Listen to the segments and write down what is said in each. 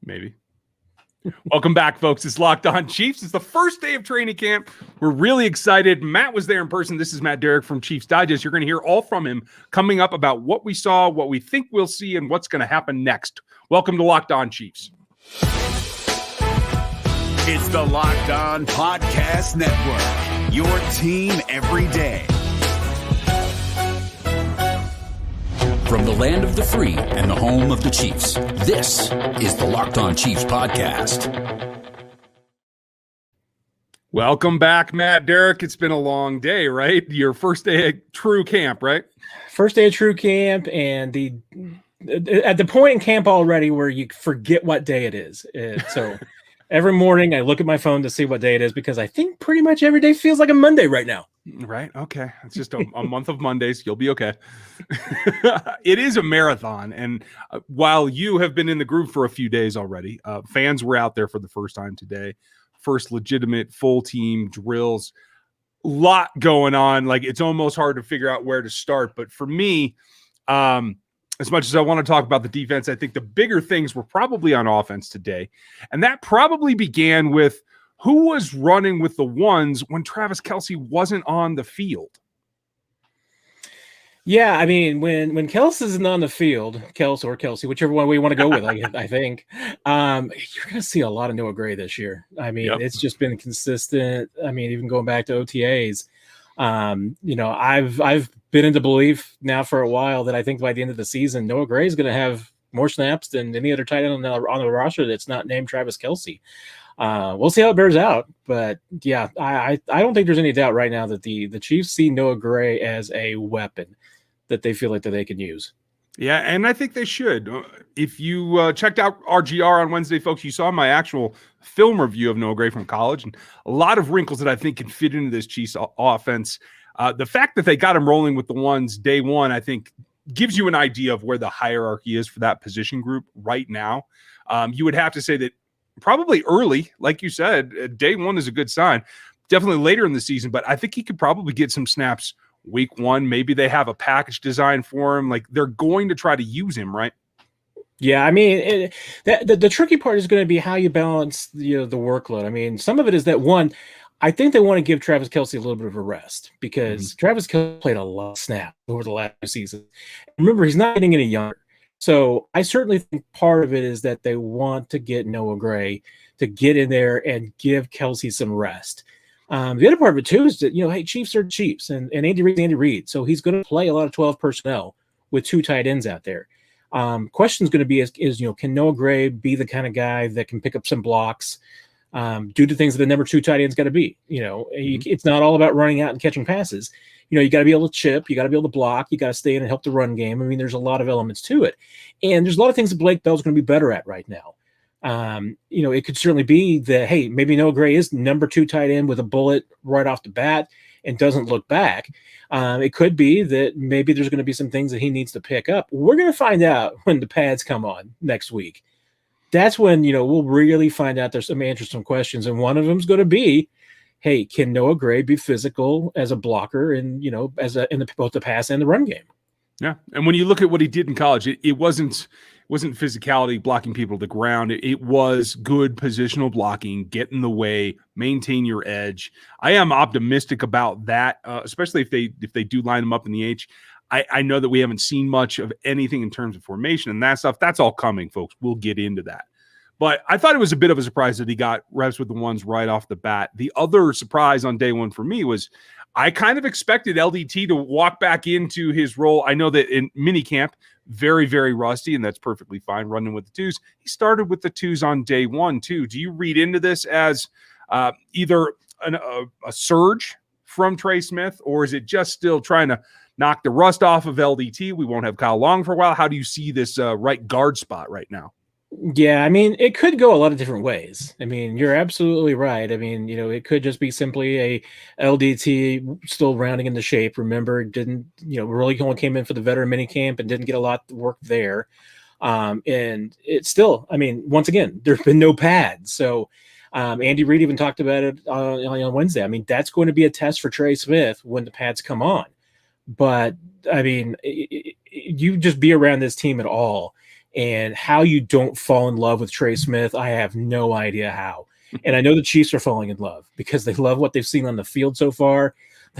Maybe. Welcome back, folks. It's Locked On Chiefs. It's the first day of training camp. We're really excited. Matt was there in person. This is Matt Derrick from Chiefs Digest. You're going to hear all from him coming up about what we saw, what we think we'll see, and what's going to happen next. Welcome to Locked On Chiefs. It's the Locked On Podcast Network, your team every day. From the land of the free and the home of the Chiefs, this is the Locked On Chiefs podcast. Welcome back, Matt Derrick. It's been a long day, right? Your first day at true camp, right? First day of true camp, and at the point in camp already where you forget what day it is. So every morning I look at my phone to see what day it is because I think pretty much every day feels like a Monday right now. Right. Okay. It's just a month of Mondays. You'll be okay. It is a marathon. And while you have been in the groove for a few days already, fans were out there for the first time today. First legitimate full team drills. Lot going on. Like, it's almost hard to figure out where to start. But for me, as much as I want to talk about the defense, I think the bigger things were probably on offense today. And that probably began with who was running with the ones when Travis Kelce wasn't on the field. Yeah, I mean, when Kelce isn't on the field, Kelce, whichever one we want to go with, I think, you're going to see a lot of Noah Gray this year. I mean, It's just been consistent. I mean, even going back to OTAs, I've been into belief now for a while that I think by the end of the season, Noah Gray is going to have more snaps than any other tight end on the roster that's not named Travis Kelce. We'll see how it bears out, but yeah, I don't think there's any doubt right now that the Chiefs see Noah Gray as a weapon that they feel like that they can use. Yeah, and I think they should. If you checked out RGR on Wednesday, folks, you saw my actual film review of Noah Gray from college, and a lot of wrinkles that I think can fit into this Chiefs offense. The fact that they got him rolling with the ones day one, I think, gives you an idea of where the hierarchy is for that position group right now. You would have to say that probably early, like you said, day one is a good sign. Definitely later in the season, but I think he could probably get some snaps week one. Maybe they have a package designed for him. Like, they're going to try to use him, right? Yeah, I mean, the tricky part is going to be how you balance the workload. I mean, some of it is that, one, I think they want to give Travis Kelce a little bit of a rest because Travis Kelce played a lot of snaps over the last season. Remember, he's not getting any younger. So I certainly think part of it is that they want to get Noah Gray to get in there and give Kelce some rest. The other part of it, too, is that, hey, Chiefs are Chiefs, and Andy Reid's Andy Reid. So he's going to play a lot of 12 personnel with two tight ends out there. Question's going to be is can Noah Gray be the kind of guy that can pick up some blocks, do the things that the number two tight end's got to be? It's not all about running out and catching passes. You got to be able to chip. You got to be able to block. You got to stay in and help the run game. I mean, there's a lot of elements to it. And there's a lot of things that Blake Bell's going to be better at right now. It could certainly be that, hey, maybe Noah Gray is number two tight end with a bullet right off the bat and doesn't look back. It could be that maybe there's going to be some things that he needs to pick up. We're going to find out when the pads come on next week. That's when, we'll really find out there's some answers, some questions. And one of them is going to be, hey, can Noah Gray be physical as a blocker and, in both the pass and the run game? Yeah. And when you look at what he did in college, it wasn't physicality, blocking people to the ground. It was good positional blocking, get in the way, maintain your edge. I am optimistic about that, especially if they do line them up in the H. I know that we haven't seen much of anything in terms of formation and that stuff. That's all coming, folks. We'll get into that. But I thought it was a bit of a surprise that he got reps with the ones right off the bat. The other surprise on day one for me was I kind of expected LDT to walk back into his role. I know that in minicamp, very, very rusty, and that's perfectly fine, running with the twos. He started with the twos on day one, too. Do you read into this as either a surge from Trey Smith, or is it just still trying to knock the rust off of LDT? We won't have Kyle Long for a while. How do you see this right guard spot right now? Yeah, I mean, it could go a lot of different ways. I mean, you're absolutely right. I mean, it could just be simply a LDT still rounding into shape. Remember, didn't, really only came in for the veteran minicamp and didn't get a lot of work there. And it's still, I mean, once again, there's been no pads. So Andy Reid even talked about it on Wednesday. I mean, that's going to be a test for Trey Smith when the pads come on. But, I mean, you just be around this team at all. And how you don't fall in love with Trey Smith, I have no idea how. And I know the Chiefs are falling in love because they love what they've seen on the field so far.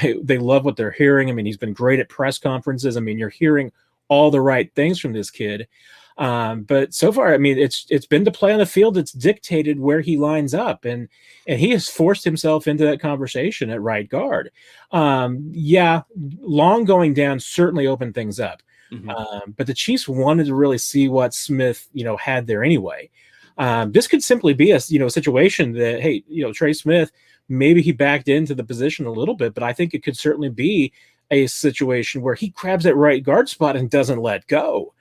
They love what they're hearing. I mean, he's been great at press conferences. I mean, you're hearing all the right things from this kid. But so far, I mean, it's been the play on the field that's dictated where he lines up, and he has forced himself into that conversation at right guard. Yeah, Long going down certainly opened things up. But the Chiefs wanted to really see what Smith, had there anyway. This could simply be a situation that, hey, Trey Smith, maybe he backed into the position a little bit, but I think it could certainly be a situation where he grabs that right guard spot and doesn't let go.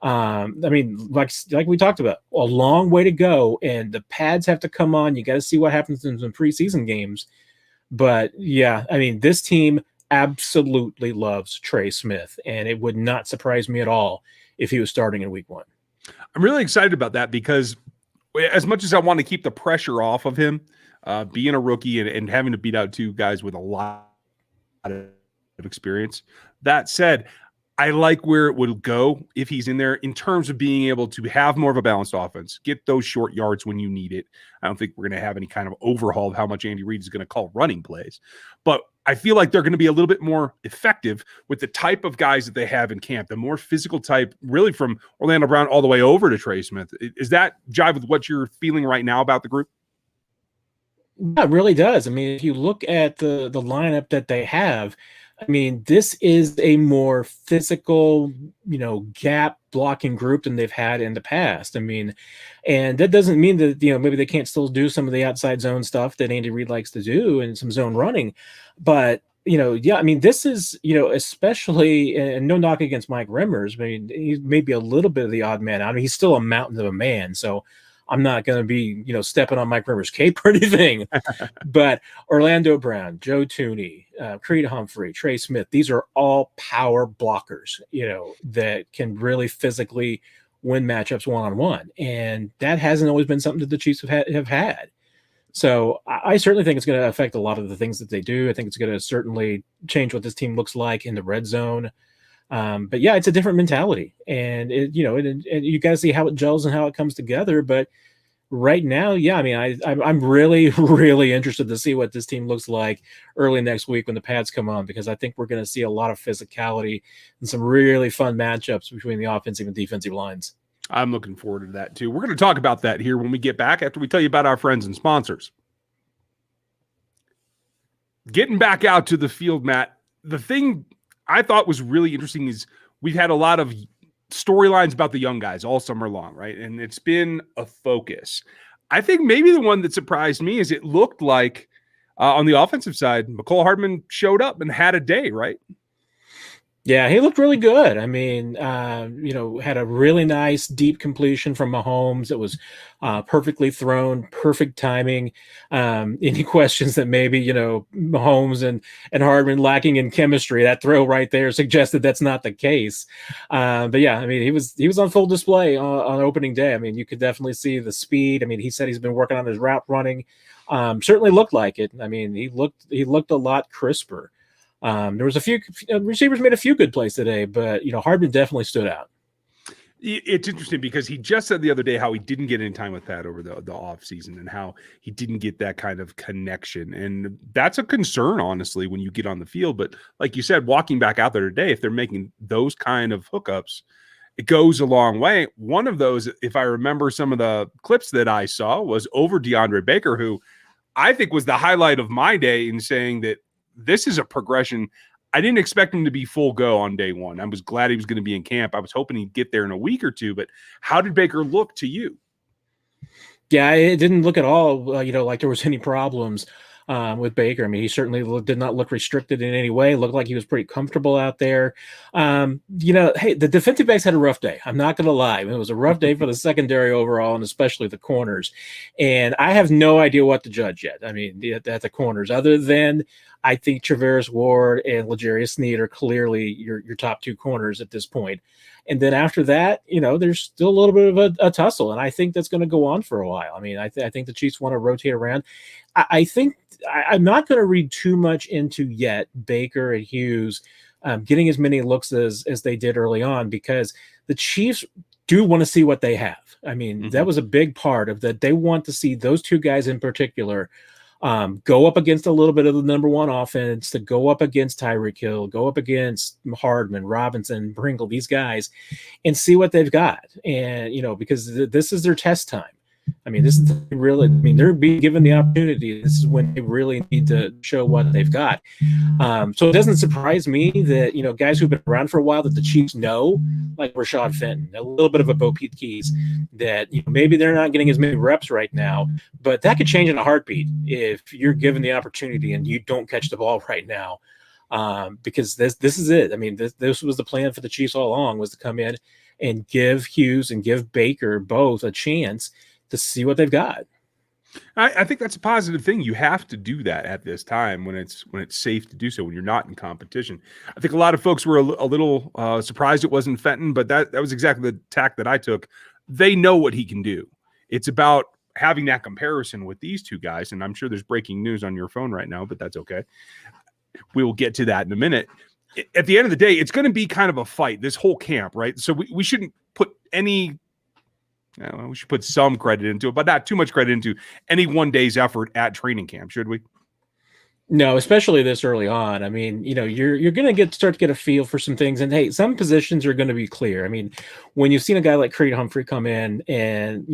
I mean, like we talked about, a long way to go, and the pads have to come on. You got to see what happens in some preseason games. But yeah, I mean, this team absolutely loves Trey Smith, and it would not surprise me at all if he was starting in week 1. I'm really excited about that because as much as I want to keep the pressure off of him, being a rookie and having to beat out 2 guys with a lot of experience, that said, I like where it would go if he's in there in terms of being able to have more of a balanced offense, get those short yards when you need it. I don't think we're going to have any kind of overhaul of how much Andy Reid is going to call running plays, but I feel like they're going to be a little bit more effective with the type of guys that they have in camp, the more physical type, really from Orlando Brown all the way over to Trey Smith. Is that jive with what you're feeling right now about the group? Yeah, it really does. I mean, if you look at the lineup that they have, I mean, this is a more physical, gap blocking group than they've had in the past. I mean, and that doesn't mean that, maybe they can't still do some of the outside zone stuff that Andy Reid likes to do and some zone running. But, yeah, I mean, this is, especially, and no knock against Mike Remmers. I mean, he may be a little bit of the odd man out. I mean, he's still a mountain of a man. So I'm not going to be, stepping on Mike Remmers' cape or anything. But Orlando Brown, Joe Thuney, Creed Humphrey, Trey Smith, these are all power blockers, that can really physically win matchups one-on-one. And that hasn't always been something that the Chiefs have had. So I certainly think it's going to affect a lot of the things that they do. I think it's going to certainly change what this team looks like in the red zone. But yeah, it's a different mentality, and you got to see how it gels and how it comes together. But right now, yeah, I mean, I'm really, really interested to see what this team looks like early next week when the pads come on, because I think we're going to see a lot of physicality and some really fun matchups between the offensive and defensive lines. I'm looking forward to that too. We're going to talk about that here when we get back after we tell you about our friends and sponsors. Getting back out to the field, Matt, the thing I thought was really interesting is we've had a lot of storylines about the young guys all summer long, right? And it's been a focus. I think maybe the one that surprised me is it looked like on the offensive side, Mecole Hardman showed up and had a day, right? Yeah, he looked really good. I mean, had a really nice deep completion from Mahomes. It was perfectly thrown, perfect timing. Any questions that maybe, Mahomes and Hardman lacking in chemistry, that throw right there suggested that's not the case. But yeah, I mean, he was on full display on opening day. I mean, you could definitely see the speed. I mean, he said he's been working on his route running. Certainly looked like it. I mean, he looked a lot crisper. There was a few receivers made a few good plays today, but Hardman definitely stood out. It's interesting because he just said the other day how he didn't get any time with Pat over the off season and how he didn't get that kind of connection. And that's a concern, honestly, when you get on the field. But like you said, walking back out there today, if they're making those kind of hookups, it goes a long way. One of those, if I remember some of the clips that I saw, was over DeAndre Baker, who I think was the highlight of my day in saying that this is a progression. I didn't expect him to be full go on day one. I was glad he was going to be in camp. I was hoping he'd get there in a week or two, but how did Baker look to you? Yeah, it didn't look at all, like there was any problems with Baker. I mean, he certainly did not look restricted in any way. Looked like he was pretty comfortable out there. Hey, the defensive backs had a rough day. I'm not going to lie. It was a rough day for the secondary overall, and especially the corners. And I have no idea what to judge yet. I mean, at the corners, other than I think Traveris Ward and L'Jarius Sneed are clearly your top 2 corners at this point. And then after that, there's still a little bit of a tussle, and I think that's going to go on for a while. I mean, I think the Chiefs want to rotate around. I think I'm not going to read too much into yet Baker and Hughes getting as many looks as they did early on, because the Chiefs do want to see what they have. I mean, that was a big part of that. They want to see those two guys in particular go up against a little bit of the number one offense, to go up against Tyreek Hill, go up against Hardman, Robinson, Pringle, these guys, and see what they've got. And, because this is their test time. I mean, this is they're being given the opportunity. This is when they really need to show what they've got. So it doesn't surprise me that, guys who've been around for a while that the Chiefs know, like Rashad Fenton, a little bit of a Bo Pete Keys, that maybe they're not getting as many reps right now, but that could change in a heartbeat if you're given the opportunity and you don't catch the ball right now. Because this is it. I mean, this was the plan for the Chiefs all along, was to come in and give Hughes and give Baker both a chance to see what they've got. I think that's a positive thing. You have to do that at this time when it's safe to do so, when you're not in competition. I think a lot of folks were a little surprised it wasn't Fenton, but that was exactly the tack that I took. They know what he can do. It's about having that comparison with these two guys, and I'm sure there's breaking news on your phone right now, but that's okay. We will get to that in a minute. At the end of the day, it's going to be kind of a fight, this whole camp, right? So we shouldn't put any we should put some credit into it, but not too much credit into any one day's effort at training camp, should we? No, especially this early on. I mean, you're going to start to get a feel for some things, and hey, some positions are going to be clear. I mean, when you've seen a guy like Creed Humphrey come in and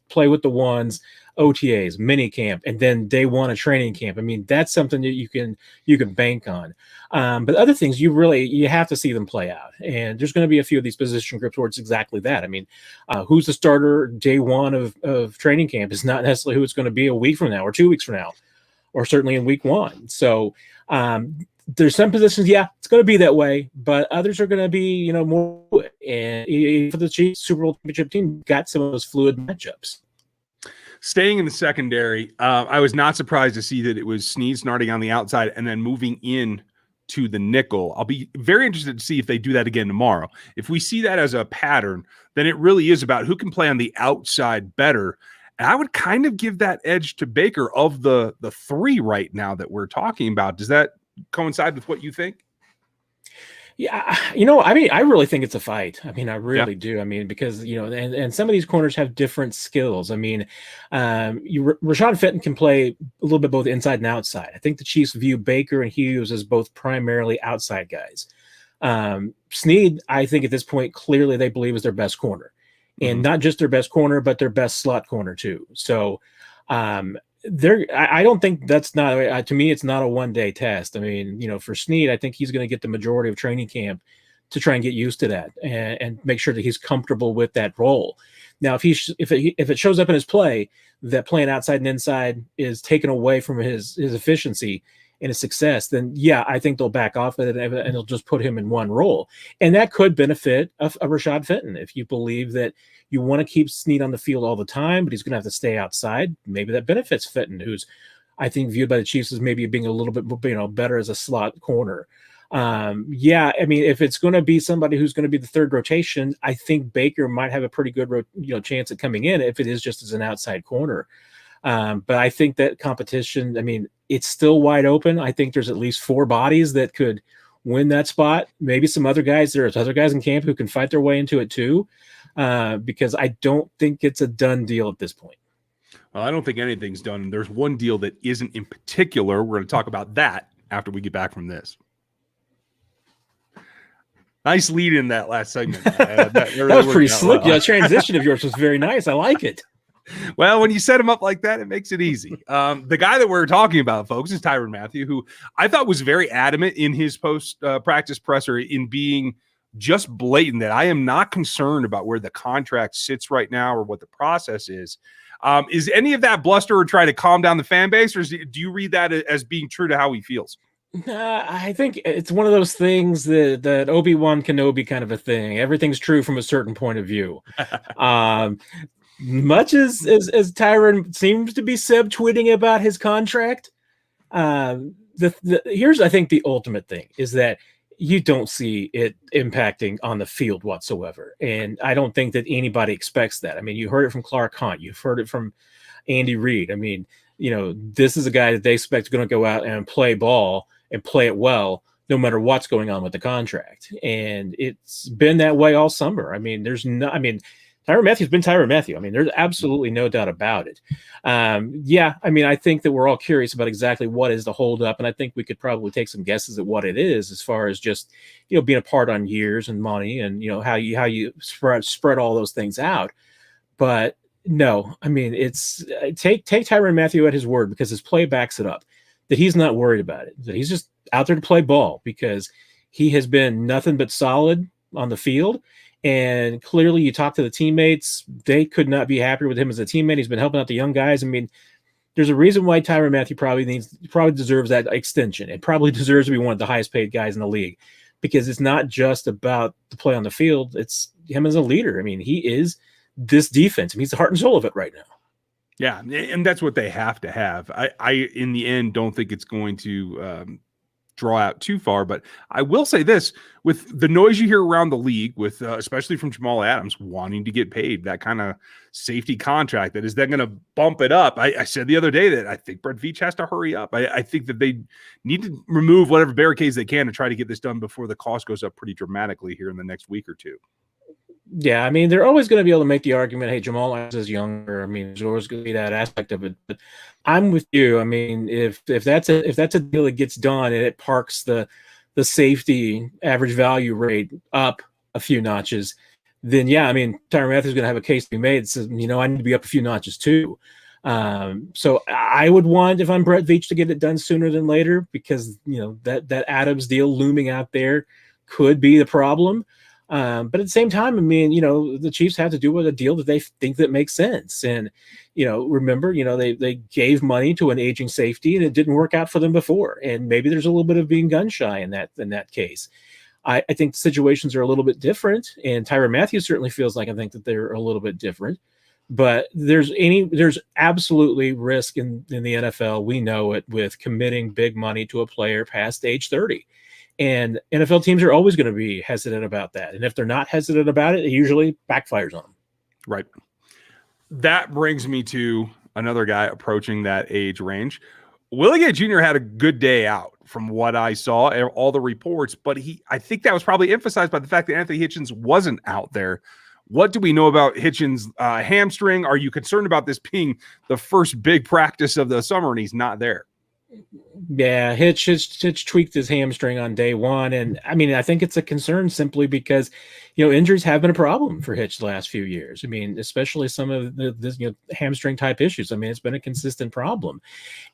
play with the ones, OTAs, mini camp, and then day one of training camp, I mean, that's something that you can bank on. But other things, you have to see them play out, and there's going to be a few of these position groups where it's exactly that. I mean, who's the starter day one of training camp is not necessarily who it's going to be a week from now or 2 weeks from now, or certainly in week one. So there's some positions, it's going to be that way, but others are going to be, more. And for the Chiefs Super Bowl championship team, got some of those fluid matchups. Staying in the secondary, I was not surprised to see that it was Sneed starting on the outside and then moving in to the nickel. I'll be very interested to see if they do that again tomorrow. If we see that as a pattern, then it really is about who can play on the outside better. And I would kind of give that edge to Baker of the three right now that we're talking about. Does that coincide with what you think? Yeah, I mean, I really think it's a fight. I mean, I really do. I mean, because, and some of these corners have different skills. I mean, Rashad Fenton can play a little bit both inside and outside. I think the Chiefs view Baker and Hughes as both primarily outside guys. Sneed, I think at this point, clearly they believe is their best corner. And not just their best corner, but their best slot corner too. So I don't think that's not, to me, it's not a one-day test. I mean, for Sneed, I think he's going to get the majority of training camp to try and get used to that and make sure that he's comfortable with that role. Now, if it shows up in his play that playing outside and inside is taken away from his efficiency and his success, then I think they'll back off of it and they'll just put him in one role. And that could benefit a Rashad Fenton. If you believe that you want to keep Sneed on the field all the time, but he's going to have to stay outside, maybe that benefits Fenton, who's, I think, viewed by the Chiefs as maybe being a little bit, better as a slot corner. I mean, if it's going to be somebody who's going to be the third rotation, I think Baker might have a pretty good, chance at coming in if it is just as an outside corner. But I think that competition, I mean, it's still wide open. I think there's at least 4 bodies that could win that spot. Maybe some other guys. There's other guys in camp who can fight their way into it too, because I don't think it's a done deal at this point. Well, I don't think anything's done. There's one deal that isn't in particular. We're going to talk about that after we get back from this. Nice lead in that last segment. That was pretty slick. Well. The transition of yours was very nice. I like it. Well, when you set him up like that, it makes it easy. The guy that we're talking about, folks, is Tyrann Mathieu, who I thought was very adamant in his post-practice presser in being just blatant that I am not concerned about where the contract sits right now or what the process is. Is any of that bluster or try to calm down the fan base, or do you read that as being true to how he feels? I think it's one of those things that Obi-Wan Kenobi kind of a thing. Everything's true from a certain point of view. Much as Tyrann seems to be tweeting about his contract, here's, I think, the ultimate thing is that you don't see it impacting on the field whatsoever. And I don't think that anybody expects that. I mean, you heard it from Clark Hunt. You've heard it from Andy Reid. I mean, this is a guy that they expect is going to go out and play ball and play it well, no matter what's going on with the contract. And it's been that way all summer. I mean, Tyrann Mathieu's been Tyrann Mathieu. I mean, there's absolutely no doubt about it. Yeah, I mean, I think that we're all curious about exactly what is the holdup, and I think we could probably take some guesses at what it is, as far as just, you know, being apart on years and money, and, you know, how you spread all those things out. But no, I mean, it's take Tyrann Mathieu at his word, because his play backs it up, that he's not worried about it, that he's just out there to play ball, because he has been nothing but solid on the field. And clearly, you talk to the teammates, they could not be happier with him as a teammate. He's been helping out the young guys. I mean, there's a reason why Tyrann Mathieu probably deserves that extension. It probably deserves to be one of the highest paid guys in the league, because it's not just about the play on the field. It's him as a leader. I mean, he is this defense. I mean, he's the heart and soul of it right now. Yeah, and that's what they have to have. I in the end, don't think it's going to draw out too far, but I will say this: with the noise you hear around the league, with especially from Jamal Adams wanting to get paid that kind of safety contract, that is then going to bump it up. I said the other day that I think Brett Veach has to hurry up. I think that they need to remove whatever barricades they can to try to get this done before the cost goes up pretty dramatically here in the next week or two. Yeah, I mean, they're always going to be able to make the argument, hey, Jamal Adams is younger. I mean, there's always going to be that aspect of it. But I'm with you. I mean, if that's a deal that gets done and it parks the safety average value rate up a few notches, then yeah, I mean, Tyrann Mathieu is going to have a case to be made. Says, you know, I need to be up a few notches too. So I would want, if I'm Brett Veach, to get it done sooner than later, because, you know, that Adams deal looming out there could be the problem. But at the same time, I mean, you know, the Chiefs have to do with a deal that they think that makes sense. And, you know, remember, you know, they gave money to an aging safety and it didn't work out for them before. And maybe there's a little bit of being gun shy in that case. I think the situations are a little bit different, and Tyrann Mathieu certainly feels like I think that they're a little bit different. But there's absolutely risk in the NFL. We know it, with committing big money to a player past age 30. And NFL teams are always going to be hesitant about that. And if they're not hesitant about it, it usually backfires on them. Right. That brings me to another guy approaching that age range. Willie Gay Jr. had a good day out from what I saw, all the reports, but I think that was probably emphasized by the fact that Anthony Hitchens wasn't out there. What do we know about Hitchens' hamstring? Are you concerned about this being the first big practice of the summer and he's not there? Yeah, Hitch tweaked his hamstring on day one. And I mean, I think it's a concern simply because, you know, injuries have been a problem for Hitch the last few years. I mean, especially some of the you know, hamstring type issues. I mean, it's been a consistent problem.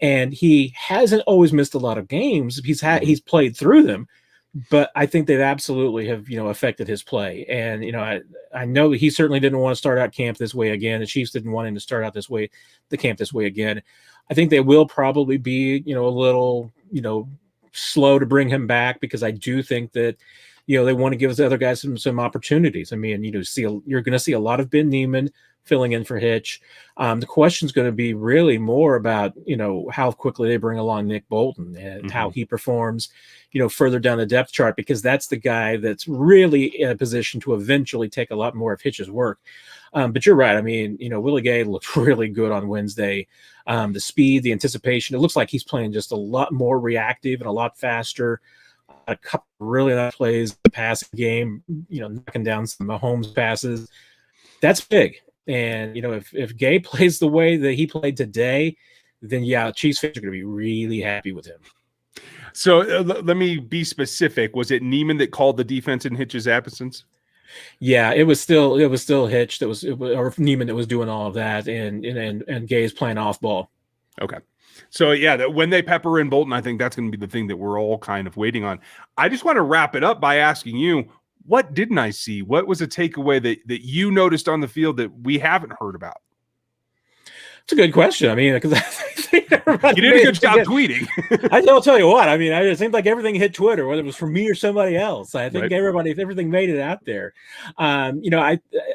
And he hasn't always missed a lot of games. He's played through them, but I think they absolutely have, you know, affected his play. And, you know, I know that he certainly didn't want to start out camp this way again. The Chiefs didn't want him to start out the camp this way again. I think they will probably be, you know, a little, you know, slow to bring him back, because I do think that, you know, they want to give the other guys some opportunities. I mean, you know, you're going to see a lot of Ben Neiman filling in for Hitch. The question is going to be really more about, you know, how quickly they bring along Nick Bolton and how he performs, you know, further down the depth chart, because that's the guy that's really in a position to eventually take a lot more of Hitch's work. But you're right. I mean, you know, Willie Gay looked really good on Wednesday. The speed, the anticipation, it looks like he's playing just a lot more reactive and a lot faster. A couple really nice plays, the passing game, you know, knocking down some Mahomes passes. That's big. And, you know, if Gay plays the way that he played today, then yeah, Chiefs fans are going to be really happy with him. So let me be specific. Was it Neiman that called the defense in Hitch's absence? Yeah, it was still Hitch or Neiman that was doing all of that, and Gay's playing off ball. Okay. So yeah, when they pepper in Bolton, I think that's going to be the thing that we're all kind of waiting on. I just want to wrap it up by asking you, what didn't I see? What was a takeaway that you noticed on the field that we haven't heard about? It's a good question. I mean, because I think you did a good job tweeting. I'll tell you what. I mean, it seemed like everything hit Twitter, whether it was from me or somebody else. I think everything made it out there. You know,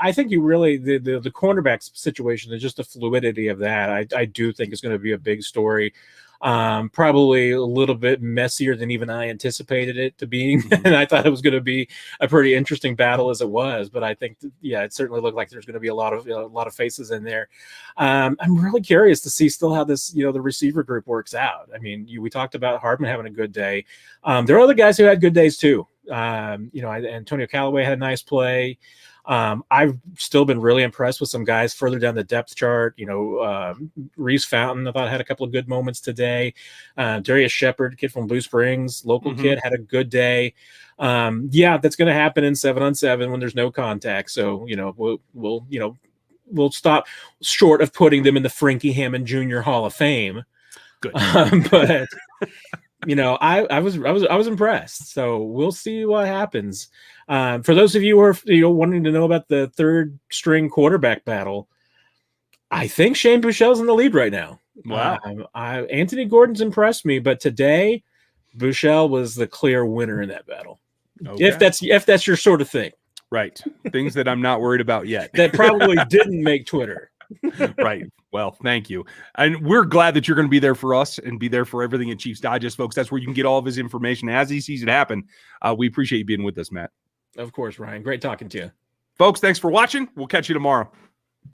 I think you really the cornerback situation is just the fluidity of that. I do think is going to be a big story. Probably a little bit messier than even I anticipated it to be. And I thought it was going to be a pretty interesting battle as it was. But I think, yeah, it certainly looked like there's going to be a lot of faces in there. I'm really curious to see still how this, you know, the receiver group works out. I mean, we talked about Hardman having a good day. There are other guys who had good days too. You know, Antonio Callaway had a nice play. I've still been really impressed with some guys further down the depth chart. Reese Fountain, I thought had a couple of good moments today. Darius Shepard, kid from Blue Springs, local kid, had a good day. That's going to happen in 7-on-7 when there's no contact. So, we'll stop short of putting them in the Frankie Hammond Jr. Hall of Fame. Good. But I was impressed. So we'll see what happens. For those of you who are wanting to know about the third string quarterback battle, I think Shane Buechele's in the lead right now. Wow. Anthony Gordon's impressed me, but today Buechele was the clear winner in that battle. Okay. If that's your sort of thing. Right. Things that I'm not worried about yet. That probably didn't make Twitter. Right. Well, thank you. And we're glad that you're going to be there for us and be there for everything at Chiefs Digest, folks. That's where you can get all of his information as he sees it happen. We appreciate you being with us, Matt. Of course, Ryan. Great talking to you. Folks, thanks for watching. We'll catch you tomorrow.